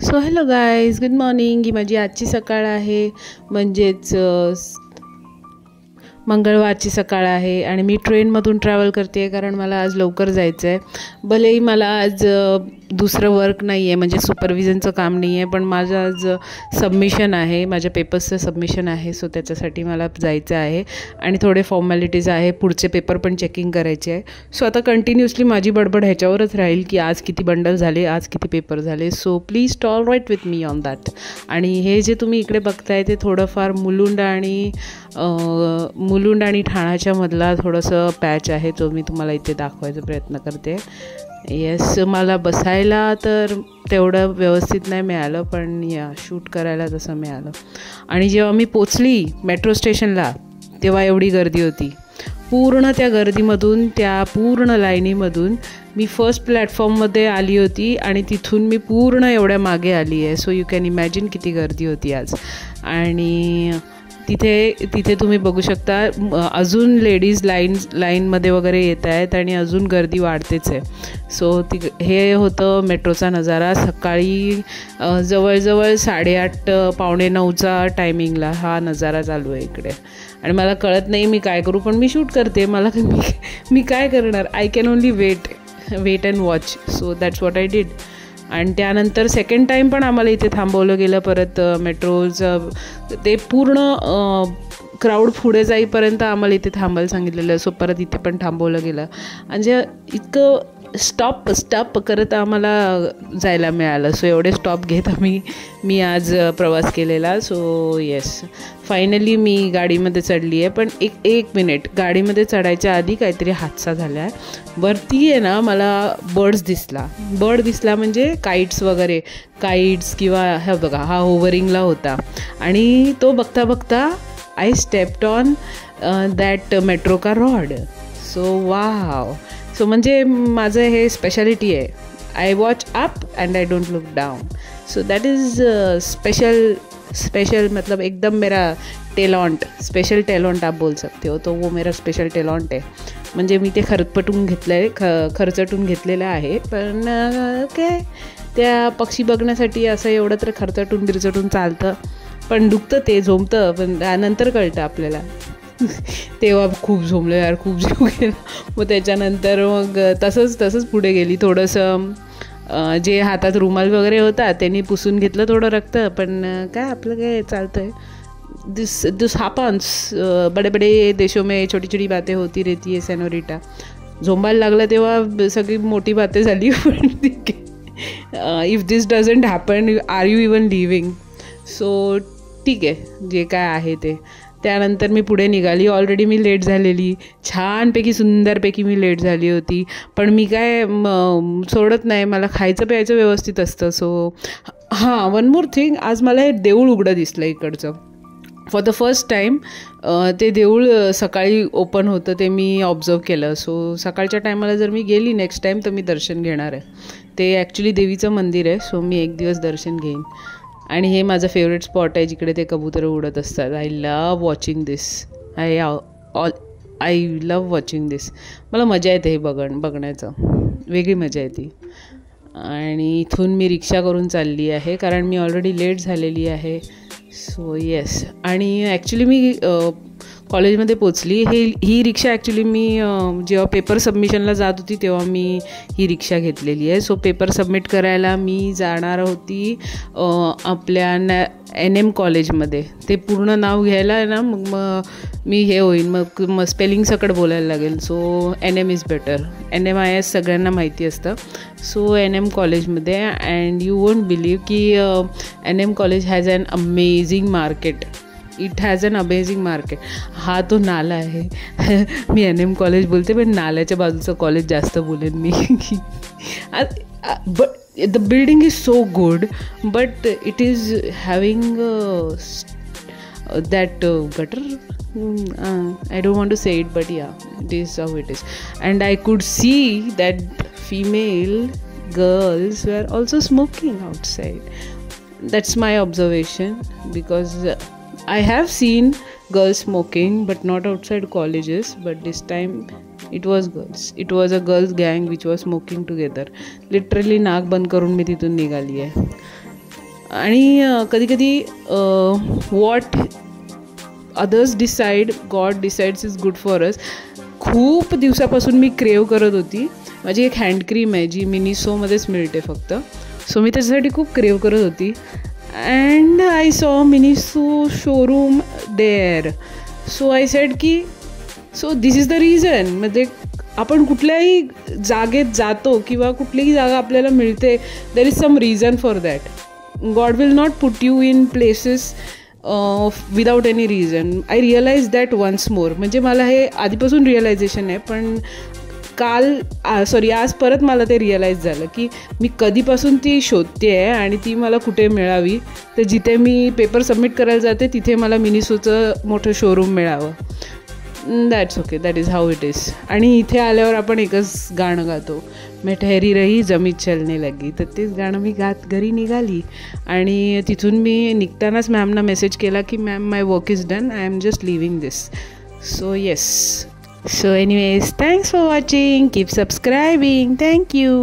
So hello guys, good morning. ही माझी आजची सकाळ आहे, म्हणजेच मंगळवारची सकाळ आहे आणि मी ट्रेनमधून ट्रॅव्हल करते आहे कारण मला आज लवकर जायचं आहे. भलेही मला आज दुसरं वर्क नाही आहे, म्हणजे सुपरविजनचं काम नाही आहे, पण माझं आज सबमिशन आहे, माझ्या पेपर्सचं सबमिशन आहे. सो त्याच्यासाठी मला जायचं आहे आणि थोडे फॉर्मॅलिटीज आहे, पुढचे पेपर पण चेकिंग करायचे आहे. सो आता कंटिन्युअसली माझी बडबड ह्याच्यावरच राहील की आज किती बंडल झाले, आज किती पेपर झाले. So please tolerate with me on that. आणि हे जे तुम्ही इकडे बघताय ते थोडंफार मुलुंड आणि ठाण्याच्या मधला थोडंसं पॅच आहे, जो मी तुम्हाला इथे दाखवायचा प्रयत्न करते. येस, मला बसायला तर तेवढं व्यवस्थित नाही मिळालं, पण या शूट करायला तसं मिळालं. आणि जेव्हा मी पोचली मेट्रो स्टेशनला तेव्हा एवढी गर्दी होती. पूर्ण त्या गर्दीमधून, त्या पूर्ण लाईनीमधून मी फर्स्ट प्लॅटफॉर्ममध्ये आली होती आणि तिथून मी पूर्ण एवढ्या मागे आली आहे. सो यू कॅन इमॅजिन किती गर्दी होती आज. आणि तिथे तुम्ही बघू शकता अजून लेडीज लाईनमध्ये वगैरे येत आहेत आणि अजून गर्दी वाढतेच आहे. सो हे होतं मेट्रोचा नजारा सकाळी जवळजवळ 8:30 पावणे 9चा टायमिंगला हा नजारा चालू आहे इकडे. आणि मला कळत नाही मी काय करू, पण मी शूट करते. मी काय करणार, I can only wait and watch. So that's what I did. आणि त्यानंतर सेकंड टाईम पण आम्हाला इथे थांबवलं गेलं. परत मेट्रोचं ते पूर्ण क्राऊड पुढे जाईपर्यंत आम्हाला इथे थांबायला सांगितलेलं. सो परत इथे पण थांबवलं गेलं. म्हणजे इतकं स्टॉप करत आम्हाला जायला मिळालं. सो एवढे स्टॉप घेत मी आज प्रवास केलेला. सो येस, फायनली मी गाडीमध्ये चढली आहे. पण एक मिनिट, गाडीमध्ये चढायच्या आधी काहीतरी हादसा झाला आहे. वरती आहे ना, मला बर्ड दिसला म्हणजे काईट्स किंवा हा बघा, हा होवरिंगला होता. आणि तो बघता I stepped on that metro का रॉड. So wow. सो म्हणजे माझं हे स्पेशालिटी आहे, I watch up and I don't look down. So that is special मतलब एकदम मेरा स्पेशल टैलेंट आप बोल सकते हो. तो वो मेरा स्पेशल टैलेंट आहे. म्हणजे मी ते खर्चटून घेतलेलं आहे. पण काय, त्या पक्षी बघण्यासाठी असं एवढं तर खर्चटून चालतं, पण दुखतं, ते झोंबतं, पण नंतर कळतं आपल्याला. तेव्हा खूप झोंबलं यार, खूप जीव गेला. मग त्याच्यानंतर मग तसंच पुढे गेली. थोडंसं जे हातात रुमाल वगैरे होता त्यांनी पुसून घेतलं थोडं रक्त. पण काय आपलं काय चालतं आहे. दिस हैपन्स, बड़े बड़े देशों में छोटी छोटी बातें होती रहती है सेनोरिटा. झोंबायला लागलं तेव्हा सगळी मोठी बातें झाली. पण ठीक आहे, if this doesn't happen, are you even living? So ठीक आहे, जे काय आहे ते. त्यानंतर मी पुढे निघाली. ऑलरेडी मी लेट झालेली, छानपैकी सुंदरपैकी मी लेट झाली होती. पण मी काय सोडत नाही, मला खायचं प्यायचं व्यवस्थित असतं. सो हां, वन मोर थिंग, आज मला हे देऊळ उघडं दिसलं इकडचं फॉर द फर्स्ट टाईम. ते देऊळ सकाळी ओपन होतं, ते मी ऑब्झर्व केलं. सो सकाळच्या टायमाला जर मी गेली नेक्स्ट टाईम तर मी दर्शन घेणार आहे. ते ॲक्च्युली देवीचं मंदिर आहे. सो मी एक दिवस दर्शन घेईन. आणि हे माझं फेवरेट स्पॉट आहे जिकडे ते कबूतर उडत असतात. I love watching this. I love watching this. मला मजा येते हे बघण्याचं, वेगळी मजा येते. आणि इथून मी रिक्षा करून चालली आहे कारण मी ऑलरेडी लेट झालेली आहे. So yes. आणि ॲक्च्युली मी कॉलेजमध्ये पोचली. ही रिक्षा ॲक्च्युली मी जेव्हा पेपर सबमिशनला जात होती तेव्हा मी ही रिक्षा घेतलेली आहे. सो पेपर सबमिट करायला मी जाणार होती आपल्या NM कॉलेजमध्ये. ते पूर्ण नाव घ्यायला आहे ना, मग मी हे होईन, मग स्पेलिंग सकट बोलायला लागेल. So NM is better. NMIS सगळ्यांना माहिती असतं. सो NM कॉलेजमध्ये, अँड यू वोंट बिलीव की NM college has an amazing market. It has an amazing market. हा तो नाला आहे. मी NM कॉलेज बोलते, पण नाल्याच्या बाजूचं कॉलेज जास्त बोलेन मी. But the building is so good, but it is having that gutter. I don't want to say it, but yeah, it is how it is. And I could see that female girls were also smoking outside. That's my observation, because I have seen girls smoking, but not outside colleges. But this time it was girls. It was a girls gang which was smoking together. Literally नाक बंद करून मी तिथून निघाली आहे. आणि कधी कधी what others decide God decides is good for us. खूप दिवसापासून मी क्रेव करत होती. माझी एक हँड क्रीम आहे जी मिनिसोमध्येच मिळते फक्त. सो मी त्याच्यासाठी खूप क्रेव करत होती. And I saw Miniso showroom there. So I said की so this is the reason. म्हणजे आपण कुठल्याही जागेत जातो किंवा कुठलीही जागा आपल्याला मिळते, there is some reason for that. God will not put you in places without any reason. I realise that once more. म्हणजे मला हे आधीपासून रिअलायझेशन आहे, पण आज परत मला ते रिअलाईज झालं की मी कधीपासून ती शोधते आहे आणि ती मला कुठे मिळावी. तर जिथे मी पेपर सबमिट करायला जाते तिथे मला मिनिसोचं मोठं शोरूम मिळावं. That's okay, that is how it is. आणि इथे आल्यावर आपण एकच गाणं गातो, मैं ठहरी रही जमीत चलने लगी. तर तेच गाणं मी गात घरी निघाली. आणि तिथून मी निघतानाच मॅमना मेसेज केला की ma'am my work is done, I am just living this. So yes. So anyways, thanks for watching. Keep subscribing. Thank you.